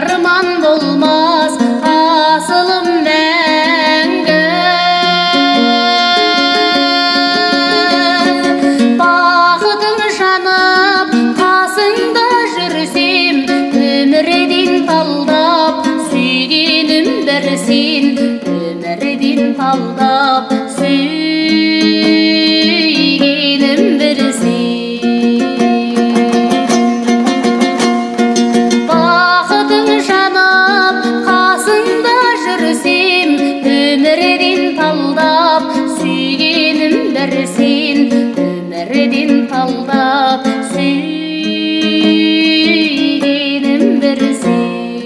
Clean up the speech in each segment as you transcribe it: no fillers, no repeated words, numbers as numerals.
arman bolmaz asılım мәңгі. Бақытың жанып қасыңда жүрсем, өмірден талдап сүйгенім бір сен, өмірден талдап сүйгенім бір сен. Өмірден талдап сүйгенім бір сен.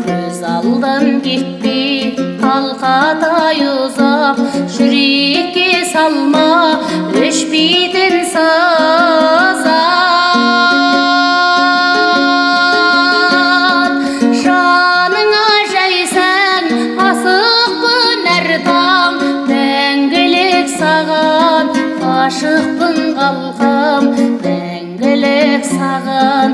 Көз алдан кетпе қалқадай ұзап, жүрекке салма өшпейтін сазат. Жаныңа жайсаң асықпын әр таң, мәңгілік саған ғашықпын қалқам, мәңгілік саған